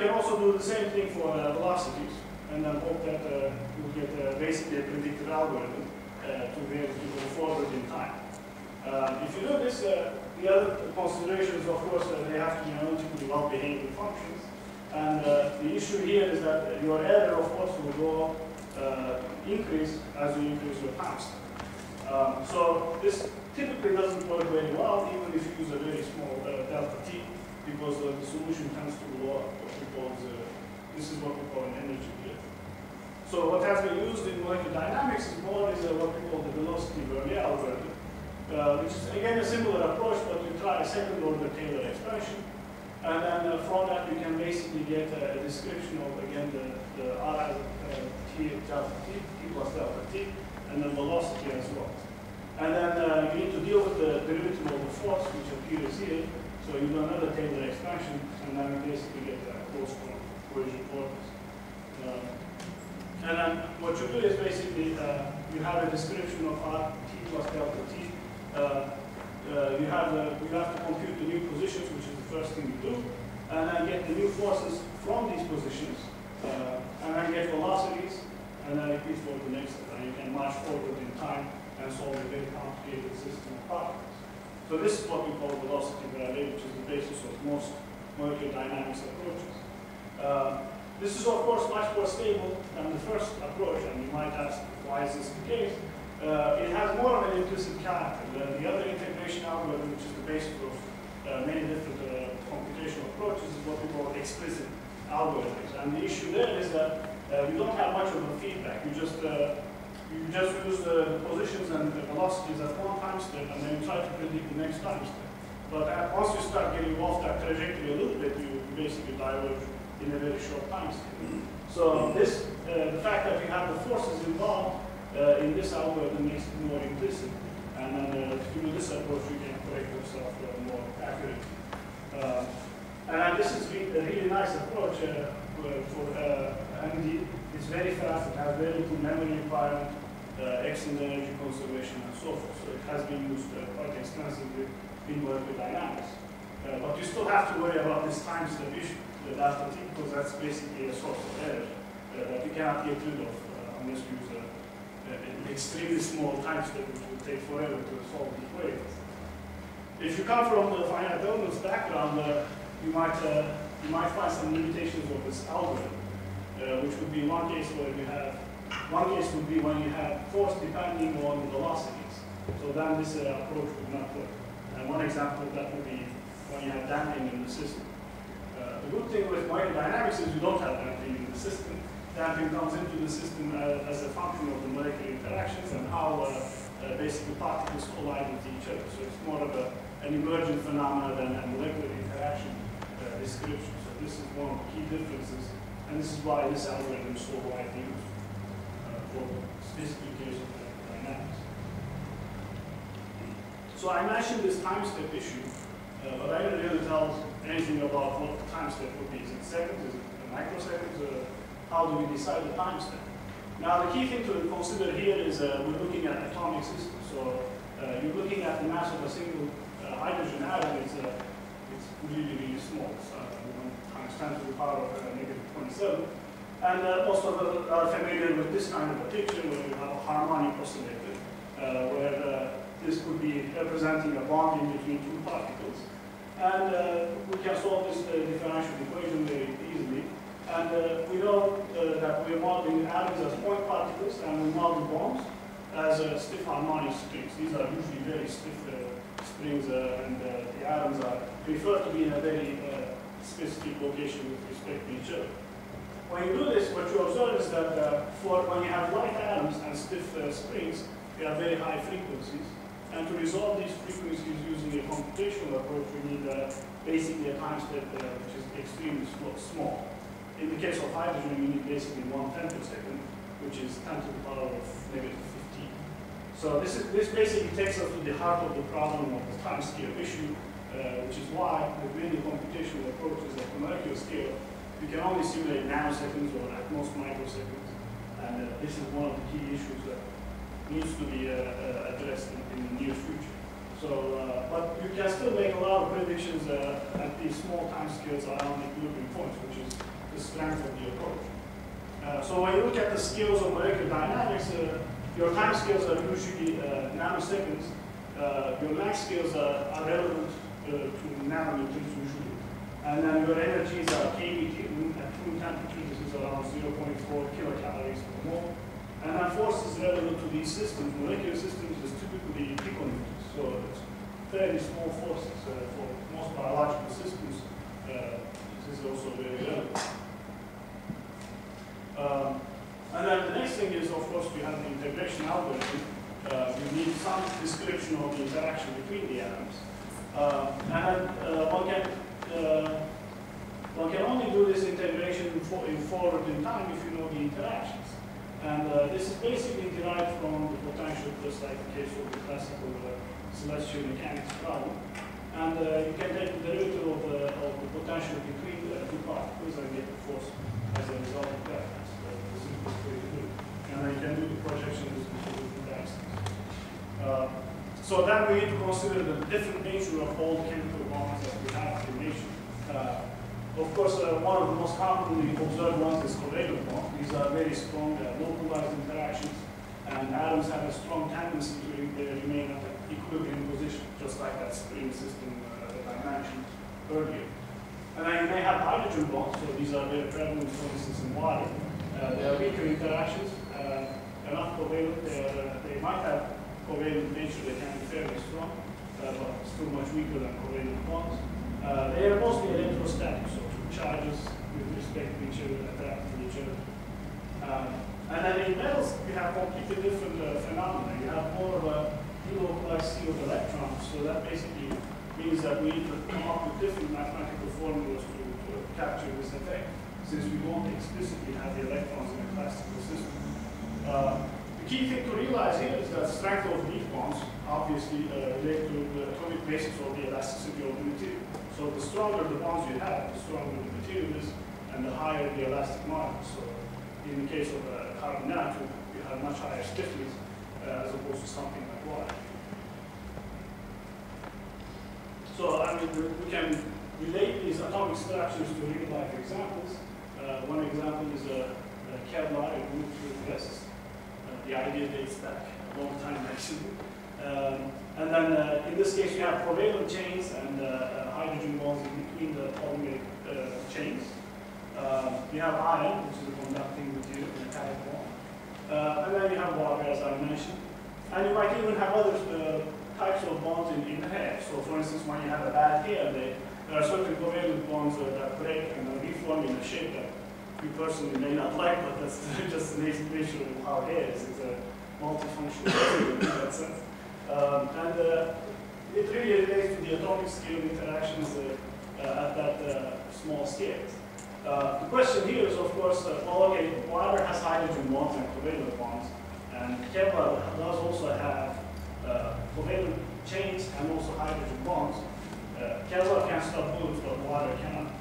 can also do the same thing for velocities, and then hope that you get basically a predicted algorithm to be able to go forward in time. If you do this, the other considerations, of course, they have to be analytically well-behaved functions. And the issue here is that your error, of course, will go increase as you increase your time step. So this typically doesn't work very well, even if you use a very small delta t, because the solution tends to blow up. This is what we call an energy cliff. So what has been used in molecular dynamics is more what we call the velocity Vernier algorithm, which is again a similar approach, but we try a second order Taylor expansion. And then from that we can basically get a description of, again, the R as t delta t, t plus delta t, and then velocity as well. And then you need to deal with the derivative of the force, which appears here. So you do another Taylor expansion, and then you basically get a closed form equation for this. And then what you do is basically you have a description of R t plus delta t. You have to compute the new positions, which is the first thing you do, and then get the new forces from these positions, and then get velocities, and then repeat for the next step. And you can march forward in time and solve a very complicated system of particles. So this is what we call velocity gradient, which is the basis of most molecular dynamics approaches. This is, of course, much more stable than the first approach, and you might ask, why is this the case? It has more of an implicit character. The other integration algorithm, which is the basis of many different computational approaches, is what we call explicit algorithms. And the issue there is that you don't have much of a feedback. You just use the positions and the velocities at one time step, and then you try to predict the next time step. But once you start getting off that trajectory a little bit, you basically diverge in a very short time step. So this, the fact that you have the forces involved in this algorithm makes it more implicit. And then through this approach, you can correct yourself more accurately. And this is a really nice approach for MD. It's very fast, it has very little memory requirement, excellent energy conservation, and so forth. So it has been used quite extensively in molecular dynamics. But you still have to worry about this time step issue, the delta t, because that's basically a source of error that you cannot get rid of unless you use an extremely small time step, which will take forever to solve the equation. If you come from the finite elements background, you might find some limitations of this algorithm, which would be one case where you have, one case would be when you have force depending on velocities. So then this approach would not work. And one example of that would be when you have damping in the system. The good thing with molecular dynamics is you don't have damping in the system. Damping comes into the system as a function of the molecular interactions and how basically particles collide with each other. So it's more of an emergent phenomenon than a molecular interaction description. So this is one of the key differences, and this is why this algorithm is so widely used for specific case of dynamics. So I mentioned this time step issue, but I didn't really tell anything about what the time step would be. Is it seconds? Is it microseconds? How do we decide the time step? Now, the key thing to consider here is we're looking at atomic systems. So you're looking at the mass of a single hydrogen atom. It's really, really small. It's 1 times 10 to the power of -27. And most of us are familiar with this kind of a picture where you have a harmonic oscillator, where this could be representing a bond in between two particles. And we can solve this differential equation very easily. And we know that we're modeling atoms as point particles, and we model bonds as stiff harmonic strings. These are usually very stiff strings, and the atoms are preferred to be in a very specific location with respect to each other. When you do this, what you observe is that when you have light atoms and stiff springs, they have very high frequencies. And to resolve these frequencies using a computational approach, we need basically a time step which is extremely small. In the case of hydrogen, we need basically 1/10 per second, which is 10 to the power of -15. So this basically takes us to the heart of the problem of the time scale issue, which is why with many computational approaches at the molecular scale, we can only simulate nanoseconds or at most microseconds. And this is one of the key issues that needs to be addressed in the near future. So, but you can still make a lot of conditions at these small time scales around equilibrium points, which is the strength of the approach. So when you look at the scales of molecular dynamics, your time scales are usually nanoseconds. Your max scales are relevant to nanometers usually. And then your energies are kBg. At room temperature, this is around 0.4 kilocalories per mole. And then force is relevant to these systems. Molecular systems is typically piconewtons. So it's fairly small forces for most biological systems. This is also very relevant. And then the next thing is, of course, we have the integration algorithm. You need some description of the interaction between the atoms. And one can only do this integration in forward in time if you know the interactions. And this is basically derived from the potential, just like the case of the classical celestial mechanics problem. And you can take the derivative of the potential between the two particles and get the force as a result of that. That's the simplest way to do it. And then you can do the projection with different axes. So then we need to consider the different nature of all the chemical bonds that we have in nature. Of course, one of the most commonly observed ones is covalent bonds. These are very strong, localized interactions, and atoms have a strong tendency to remain at an equilibrium position, just like that spring system that I mentioned earlier. And then you may have hydrogen bonds, so these are very prevalent, for instance, in water. They are weaker interactions, they're not covalent, they might have covalent nature, they can be fairly strong, but still much weaker than covalent bonds. They are mostly electrostatic, so two charges with respect to each other attract to each other. And then in metals, we have completely different phenomena. You have more of a delocalized sea of electrons, so that basically means that we need to come up with different mathematical formulas to capture this effect, since we won't explicitly have the electrons in a classical system. The key thing to realize here is that strength of these bonds obviously relate to the atomic basis of the elasticity of the material. So the stronger the bonds you have, the stronger the material is, and the higher the elastic modulus. So in the case of carbon nanotube, you have much higher stiffness as opposed to something like water. So I mean, we can relate these atomic structures to real-life examples. One example is Kevlar in nuclear tests. The idea dates back a long time actually. And then in this case you have covalent chains and hydrogen bonds in between the polymeric chains. You have iron, which is a conducting material, a metallic bond. And then you have water, as I mentioned. And you might even have other types of bonds in the hair. So for instance, when you have a bad hair day, there are certain covalent bonds that break and reform in a shape that you personally may not like, but that's just the nature of how hair is. It's a multifunctional material in that sense. And it really relates to the atomic scale interactions at that small scale. The question here is, of course, well, okay, water has hydrogen bonds and covalent bonds, and Kevlar does also have covalent chains and also hydrogen bonds. Kevlar can stop bullets, but water cannot.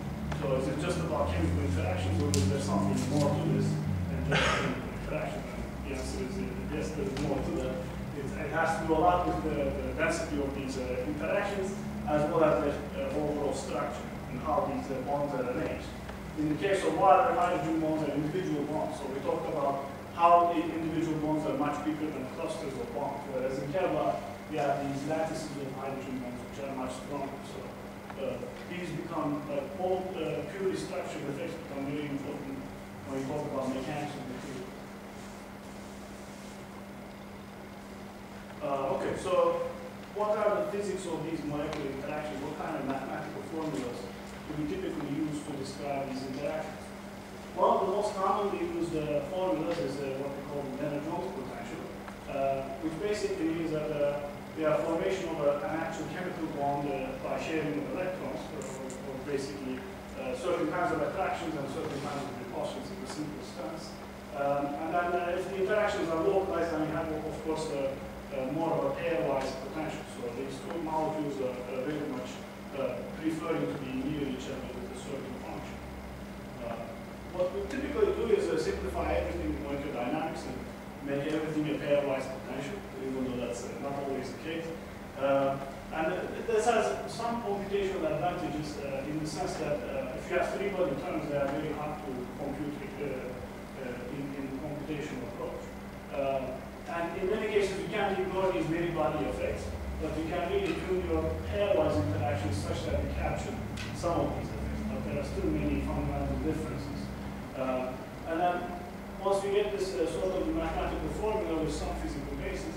So is it just about chemical interactions, or is there something more to this than just chemical interaction? And the answer is yes, there's more to that. It has to do a lot with the density of these interactions, as well as the overall structure and how these bonds are arranged. In the case of water, hydrogen bonds are individual bonds. So we talked about how the individual bonds are much bigger than clusters of bonds, whereas in Kevlar, we have these lattices of hydrogen bonds, which are much stronger. So these become, all purely structured effects become very important when we talk about mechanics of material. Okay, so what are the physics of these molecular interactions? What kind of mathematical formulas do we typically use to describe these interactions? Well, the most commonly used formulas is what we call the Nanomechanics potential, which basically means that we have formation of an actual chemical bond by sharing of electrons, or basically certain kinds of attractions and certain kinds of repulsions in the simplest sense. And then if the interactions are localized, then you have, of course, more of a pairwise potential. So these two molecules are very much preferring to be near each other with a certain function. What we typically do is simplify everything in molecular dynamics and make everything a pairwise potential, even though that's not always the case. And this has some computational advantages in the sense that if you have three-body terms, they are very hard to compute in computational approach. And in many cases, you can't ignore these many body effects, but you can really tune your pairwise interactions such that you capture some of these effects. But there are still many fundamental differences. And then once we get this sort of mathematical formula with some physical basis,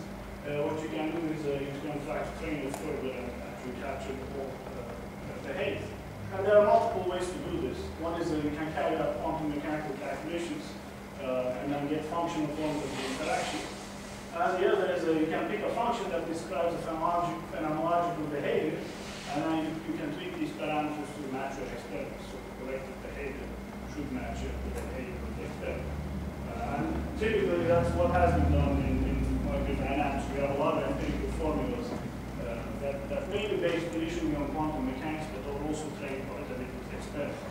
what you can do is you can try to train it further and actually capture the whole behavior. And there are multiple ways to do this. One is you can carry out quantum mechanical calculations and then get functional forms of the interaction. And the other is you can pick a function that describes a phenomenological behavior, and then you can tweak these parameters to match your experiments. So the collective behavior should match the behavior of the experiment. And typically, that's what has been done in molecular dynamics. We have a lot of empirical formulas that mainly based initially on quantum mechanics, but are also trained quite a bit with experiments.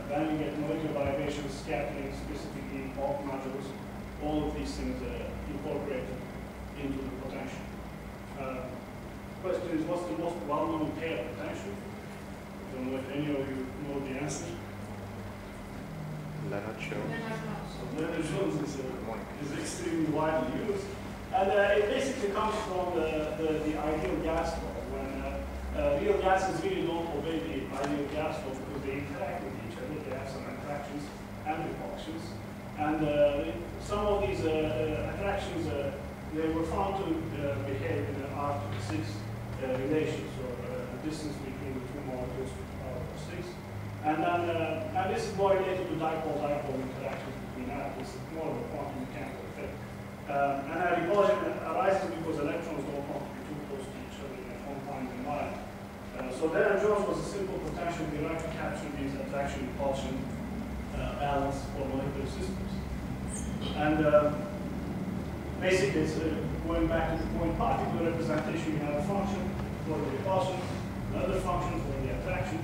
Then you get molecular vibrations, scattering, specifically bulk modules, all of these things incorporated into the potential. Question is, what's the most well-known pair potential? I don't know if any of you know the answer. Leonard-Jones is extremely widely used. And it basically comes from the ideal gas law, when real gases really don't obey the ideal gas law because they interact with each other. They have some attractions and repulsions. And some of these attractions, they were found to behave in an R to the 6 relation, so the distance between the two molecules to the power of 6. And then, and this is more related to dipole-dipole interactions between atoms. It's more of a quantum mechanical effect. And a repulsion arises because electrons don't want to be too close to each other in a confined environment. So Leonard-Jones was a simple potential derived to capture these attraction-repulsion balance for molecular systems. And basically, it's going back to the point particle representation. You have a function for the repulsion, another function for the attraction,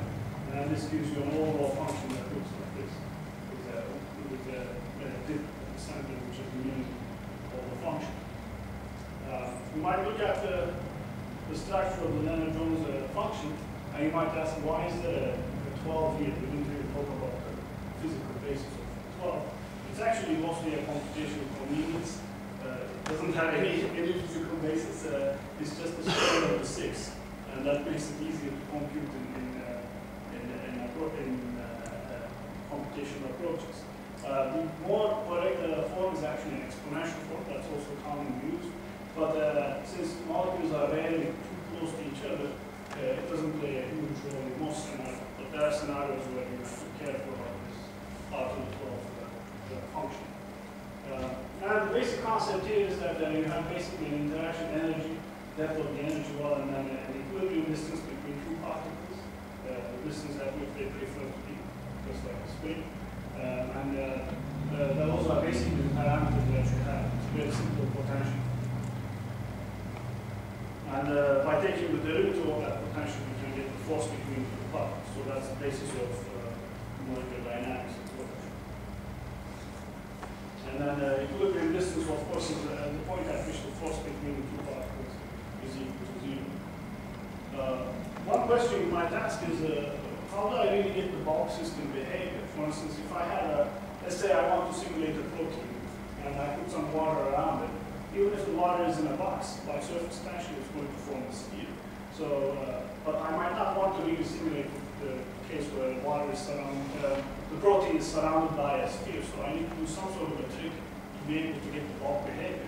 and this gives you an overall function that looks like this, with a dip at the center, which is the mean of the function. You might look at the structure of the Leonard-Jones function, and you might ask, why is there a 12 here? We didn't really talk about the physical basis of 12. It's actually mostly a computational convenience. It doesn't have any physical basis. It's just the square of the 6, and that makes it easier to compute in computational approaches. The more correct form is actually an exponential form. That's also commonly used. But since molecules are rarely too close to each other, it doesn't play a huge role in most scenarios. But there are scenarios where you have to be careful about this R to the 12 function. And the basic concept here is that you have basically an interaction energy, depth of the energy well, and then an equilibrium distance between two particles, the distance at which they prefer to be, just like a spring. And those are basically the parameters that you have. It's a very simple potential. And by taking the derivative of that potential, you can get the force between the two particles. So that's the basis of molecular dynamics. And then equilibrium distance, of course, is the point at which the force between the two particles is equal to 0. One question you might ask is, how do I really get the bulk system behavior? For instance, if I had let's say I want to simulate a protein, and I put some water around it, even if the water is in a box, by surface tension, it's going to form a sphere. So, but I might not want to really simulate the case where water is surrounded, the protein is surrounded by a sphere. So I need to do some sort of a trick to be able to get the bulk behavior.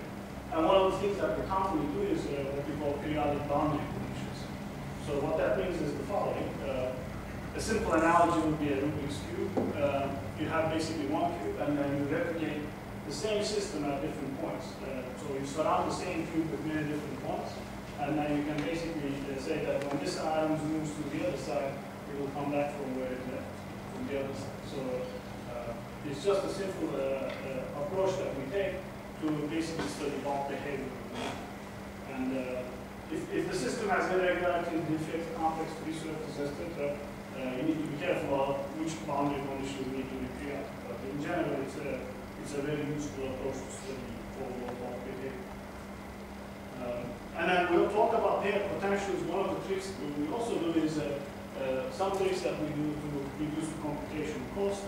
And one of the things that we commonly do is what we call periodic boundary conditions. So what that means is the following. A simple analogy would be a Rubik's Cube. You have basically one cube, and then you replicate the same system at different points. So you surround the same cube with many different points, and then you can basically say that when this item moves to the other side, it will come back from where it left, from the other side. So it's just a simple approach that we take to basically study bulk behavior. And if the system has irregularities, defects, complex resurfaces, etc., you need to be careful about which boundary conditions need to be pre-out. But in general, it's a very useful approach to study overall bulk behavior. And then we'll talk about pair potentials. One of the tricks we also do is some tricks that we do to reduce the computation cost.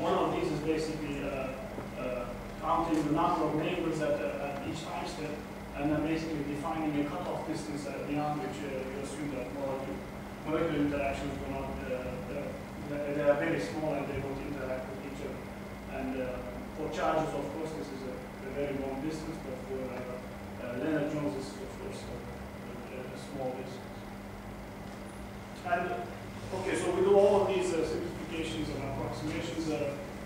One of these is basically counting the number of neighbors at each time step, and then basically defining a cutoff distance beyond which you assume that molecular interactions will not, they are very small and they won't interact with each other. And for charges, of course, this is a very long distance, but for Leonard Jones, this is, of course, a small distance. And, okay, so we do all of these simplifications and approximations.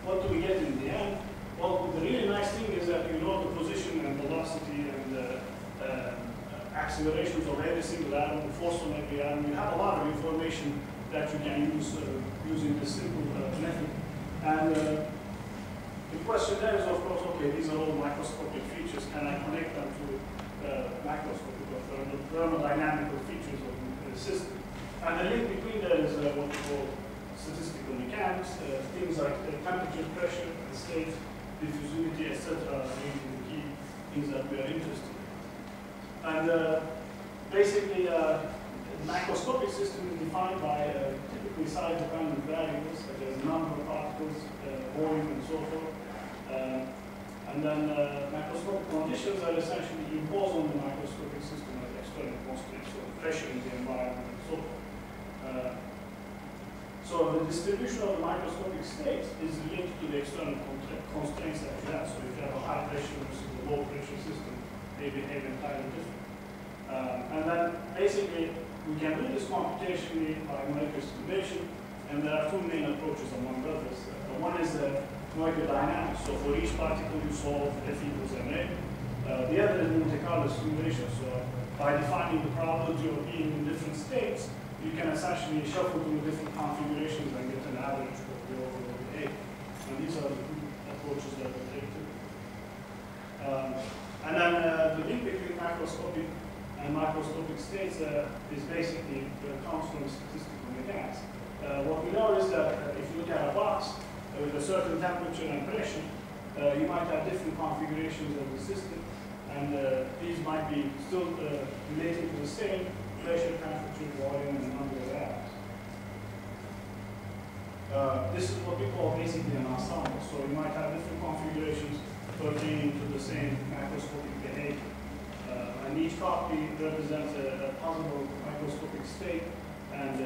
What do we get in the end? Well, the really nice thing is that you know the position and velocity and accelerations of every single atom, the force on every atom. You have a lot of information that you can use using this simple method. And the question there is, of course, okay, these are all microscopic features. Can I connect them to macroscopic or thermodynamical features of the system? And the link between that is what we call statistical mechanics, things like temperature, pressure, state, diffusivity, etc. are really the key things that we are interested in. And basically, the macroscopic system is defined by typically size-dependent variables, such as number of particles, volume, and so forth. And then macroscopic conditions are essentially imposed on the microscopic system as external constraints, so pressure in the environment and so forth. So the distribution of the microscopic states is linked to the external constraints that you have. So if you have a high pressure versus a low pressure system, they behave entirely different. And then basically we can do this computationally by molecular simulation, and there are two main approaches among others. One is molecular dynamics. So for each particle you solve F equals ma. The other is Monte Carlo simulation. So by defining the probability of being in different states, you can essentially shuffle through different configurations and get an average of the overall behavior. And these are the two approaches that we take to. And then the link between macroscopic and microscopic states is basically comes from statistical mechanics. What we know is that if you look at a box with a certain temperature and pressure, you might have different configurations of the system, and these might be still related to the same pressure, temperature, volume, and number of atoms. This is what we call basically an ensemble. So you might have different configurations pertaining to the same macroscopic behavior. And each copy represents a possible microscopic state, and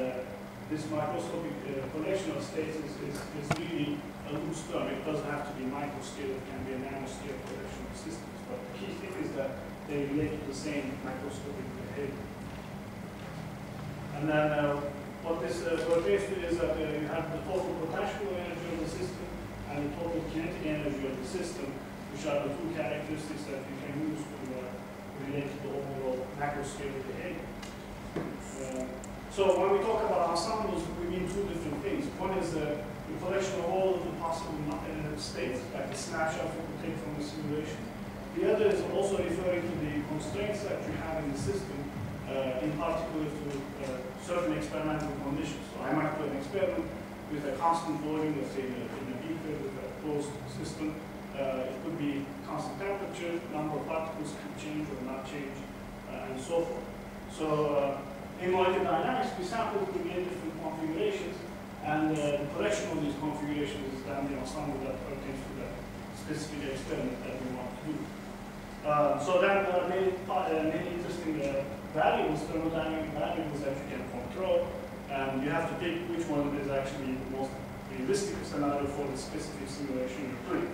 this microscopic collection of states is really a loose term. It doesn't have to be microscale, it can be a nanoscale collection of systems. But the key thing is that they relate to the same microscopic behavior. And then what this pertains to is that you have the total potential energy of the system and the total kinetic energy of the system, which are the two characteristics that you can use to relate to the overall macroscale behavior. So when we talk about ensembles, we mean two different things. One is the collection of all of the possible states, like the snapshot we could take from the simulation. The other is also referring to the constraints that you have in the system, in particular to certain experimental conditions. So I might do an experiment with a constant volume, let's say in a beaker with a closed system. It could be constant temperature, number of particles could change or not change, and so forth. So in molecular dynamics, we sample to create different configurations, and the collection of these configurations is then the ensemble that pertains to the specific experiment that we want to do. So then there are many interesting variables, thermodynamic variables that you can control, and you have to pick which one is actually the most realistic scenario for the specific simulation you're doing.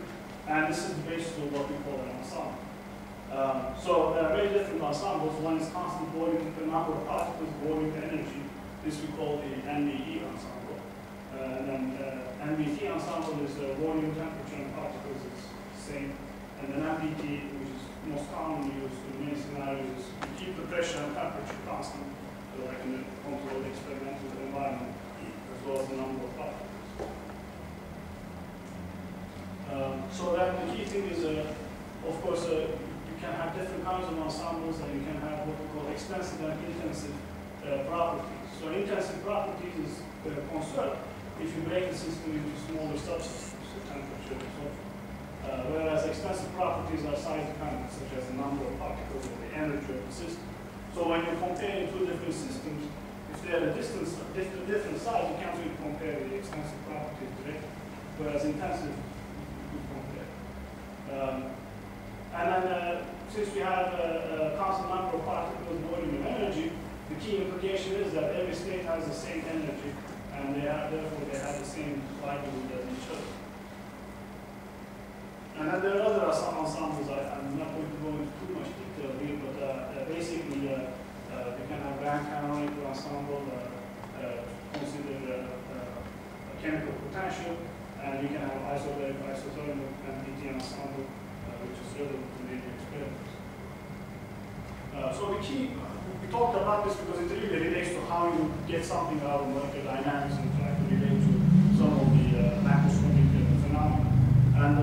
And this is the basis of what we call an ensemble. So there are very different ensembles. One is constant volume, the number of particles, volume, energy. This we call the NVE ensemble. And then NVT ensemble is volume, temperature, and particles is the same. And then MPG, which is most commonly used in many scenarios, is you keep the pressure and temperature constant, like in a controlled experimental environment, as well as the number of particles. So then the key thing is, of course, you can have different kinds of ensembles, and you can have what we call extensive and intensive properties. So intensive properties is conserved if you break the system into smaller subsystems, so temperature and so forth. whereas extensive properties are size dependent, such as the number of particles or the energy of the system. So when you're comparing two different systems, if they're a different size, you can't really compare the extensive properties directly, whereas intensive, you could compare. And then, since we have a constant number of particles, volume, and energy, the key implication is that every state has the same energy, and therefore they have the same likelihood as each other. And then there are other ensembles. I'm not going to go into too much detail here, but basically we can have grand canonical ensemble, consider a chemical potential, and you can have isothermal MPG ensemble, which is relevant to the experiments. So the key, we talked about this because it really relates to how you get something out of molecular dynamics and try to relate to some of the macroscopic phenomena. And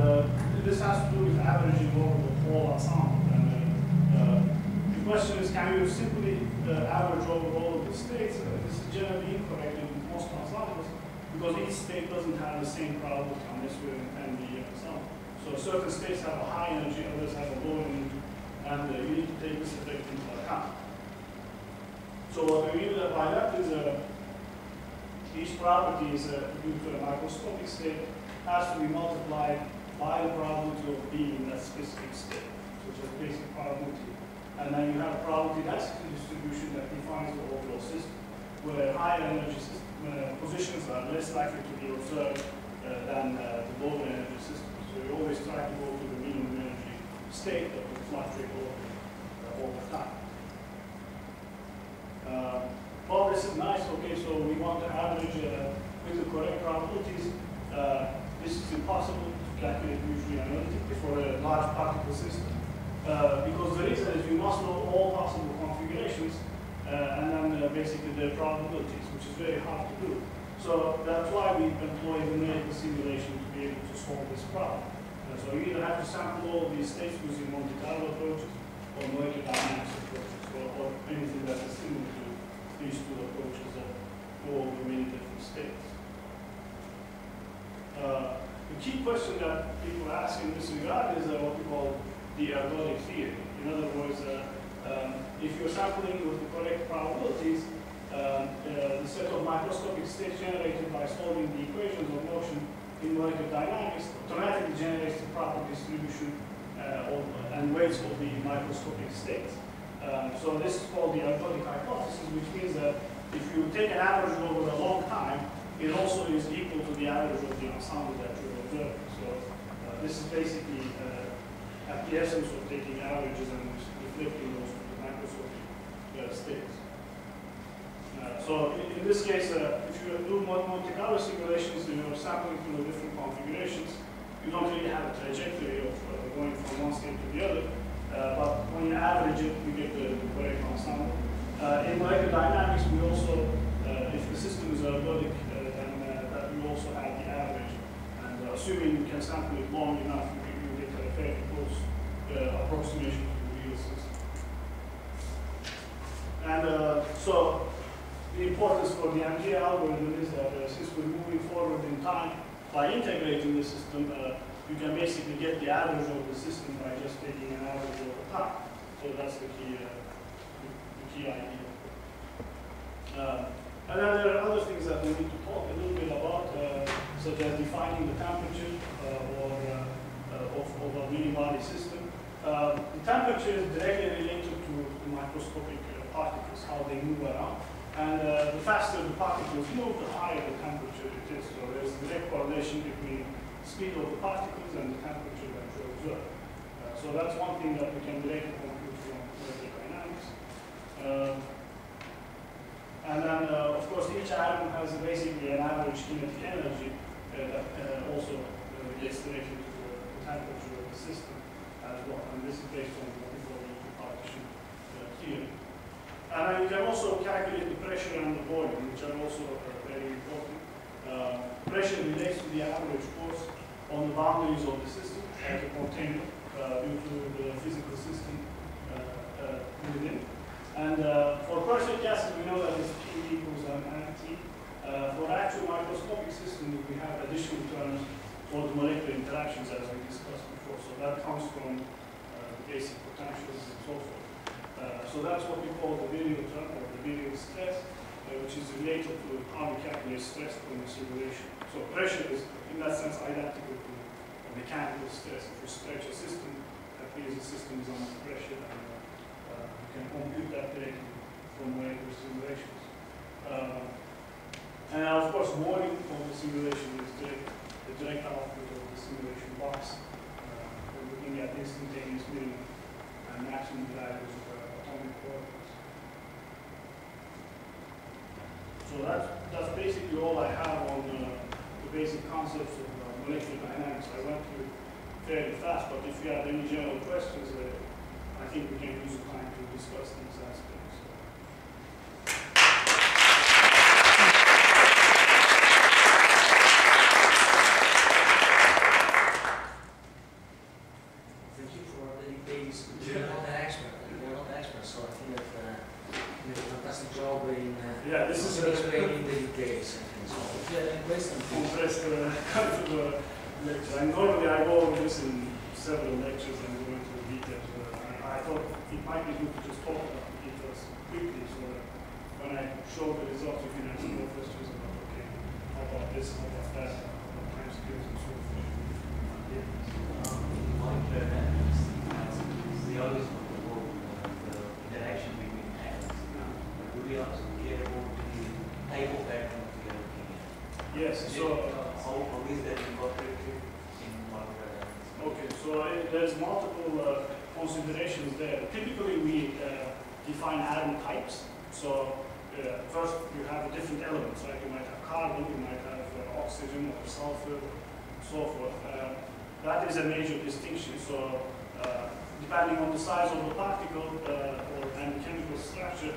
this has to do with averaging over the whole ensemble. And the question is, can you simply average over all of the states? This is generally incorrect in most ensembles because each state doesn't have the same probability unless we intend the ensemble. So certain states have a high energy, others have a low energy, and you need to take this effect into account. So what we mean by that is each property is due to a microscopic state has to be multiplied by the probability of being in that specific state, which is basic probability. And then you have a probability density distribution that defines the overall system, where higher energy positions are less likely to be observed than the lower energy systems. So you always try to go to the minimum energy state that will fluctuate over time. Well, this is nice. Okay, so we want to average with the correct probabilities. This is impossible to calculate usually analytically for a large particle system. Because the reason is you must know all possible configurations and then basically their probabilities, which is very hard to do. So that's why we employ numerical simulation to be able to solve this problem. So you either have to sample all of these states using Monte Carlo approaches or molecular dynamics approaches or anything that is similar to these two approaches that go over many different states. The key question that people ask in this regard is what we call the ergodic theory. In other words, if you're sampling with the correct probabilities, the set of microscopic states generated by solving the equations of motion in molecular dynamics automatically generates the proper distribution and weights of the microscopic states. So this is called the ergodic hypothesis, which means that if you take an average over a long time, it also is equal to the average of the ensemble that you're observing. So this is basically at the essence of taking averages and reflecting those to the microscopic states. So in this case, if you do Monte Carlo simulations and you're sampling through the different configurations, you don't really have a trajectory of going from one state to the other. But when you average it, you get the correct ensemble. In molecular dynamics, we also, if the system is ergodic, then that we also have the average. And assuming you can sample it long enough, you get a fairly close approximation to the real system. And so the importance for the MPG algorithm is that since we're moving forward in time by integrating the system, you can basically get the average of the system by just taking an average over time. So that's the key idea. And then there are other things that we need to talk a little bit about, such as defining the temperature of a mini body system. The temperature is directly related to the microscopic particles, how they move around. And the faster the particles move, the higher the temperature it is. So there's a direct correlation between the speed of the particles and the temperature that you observe. So that's one thing that we can directly compute from molecular dynamics. And then, of course, each atom has basically an average kinetic energy that also gets directly to the temperature of the system as well. And this is based on what we call the partition theory. And then you can also calculate the pressure and the volume, which are also very important. Pressure relates to the average force on the boundaries of the system, like a container, due to the physical system within. And for perfect gases, we know that it's P equals MT. For actual microscopic systems, we have additional terms to for the molecular interactions as we discussed before. So that comes from the basic potentials and so forth. So that's what we call the videotron or the video stress, which is related to how we calculate stress from the simulation. So pressure is, in that sense, identical to mechanical stress. If you stretch a system, that means the system is under pressure, and you can compute that directly from molecular simulations. And of course, volume of the simulation is the direct output of the simulation box. We're looking at instantaneous minimum and maximum values of atomic particles. So that's basically all I have on the basic concepts of molecular dynamics. I went through fairly fast, but if you have any general questions, I think we can use the time to discuss these aspects. Thank you for the details. You're not an expert. You're not an expert, so I think that you did a fantastic job in this is explaining the details. So if you have any questions, compressed kind of lecture. And normally I go over this in several lectures and go into the details. I thought it might be good to just talk about the details quickly, so that when I show the results, you can ask more questions about, okay, how about this, how about that, how about time scales and so forth. Molecular dynamics has the origin of the whole interaction between atoms. Do we also care about the type of atom we are looking at? Yes, so how is that incorporated in molecular dynamics? okay, so there's multiple considerations there. Typically, we define atom types. So first, you have the different elements, right? You might have carbon, you might have oxygen or sulfur, and so forth. That is a major distinction. So depending on the size of the particle and the chemical structure,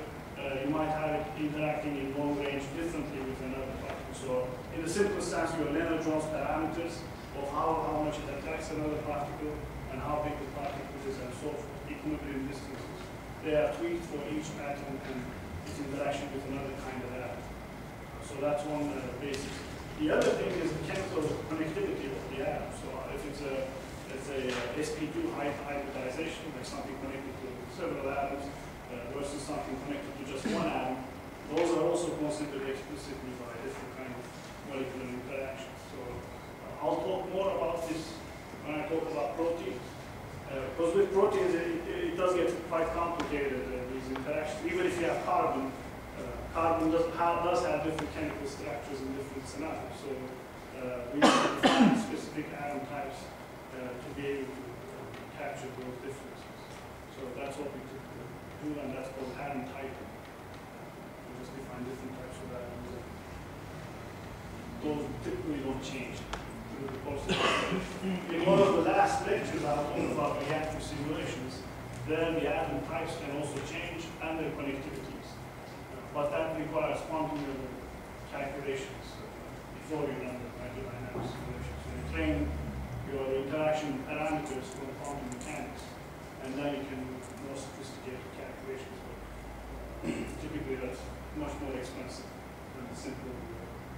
you might have it interacting in long range differently with another particle. So in the simplest sense, your Lennard-Jones parameters of how much it attracts another particle and how big the particle is and so forth, equilibrium distances. They are tweaked for each atom and its interaction with another kind of atom. So that's one basis. The other thing is the chemical connectivity of the atom. So if it's a, let's say, sp2 hybridization, like something connected to several atoms versus something connected to just one atom, those are also considered explicitly by different kind of molecular interactions. So I'll talk more about this when I talk about proteins. Because with proteins, it does get quite complicated, these interactions. Even if you have carbon, carbon does have different chemical structures in different scenarios. So we need to define specific atom types to be able to capture those differences. So that's what we typically do, and that's called atom typing. We just define different types of atoms. Those typically don't change through the process. In one of the last lectures, I'll talk about reactive simulations. Then the atom types can also change and their connectivities. But that requires quantum calculations before you run the hydrodynamic simulation. So you train your interaction parameters from quantum mechanics, and then you can do more sophisticated calculations. But typically, that's much more expensive than the simple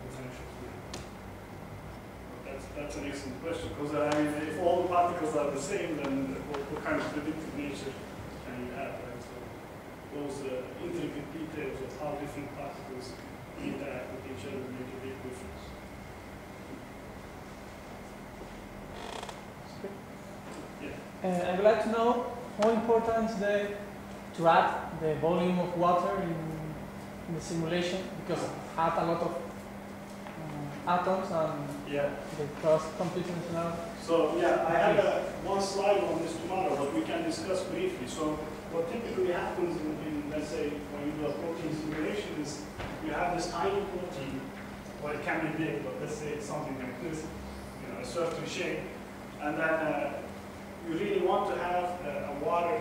potentials. But that's an excellent question, because I mean, if all the particles are the same, then what kind of predictive nature can you have? Right? So those intricate details of how different particles interact with each other make a big difference. I would like to know how important is the track the volume of water in the simulation, because it had a lot of atoms and the cross computing scenario. So yeah, I have one slide on this tomorrow, but we can discuss briefly. So what typically happens in let's say, when you do a protein simulation is you have this tiny protein, or it can be big, but let's say it's something like this, a certain shape, and then you really want to have a water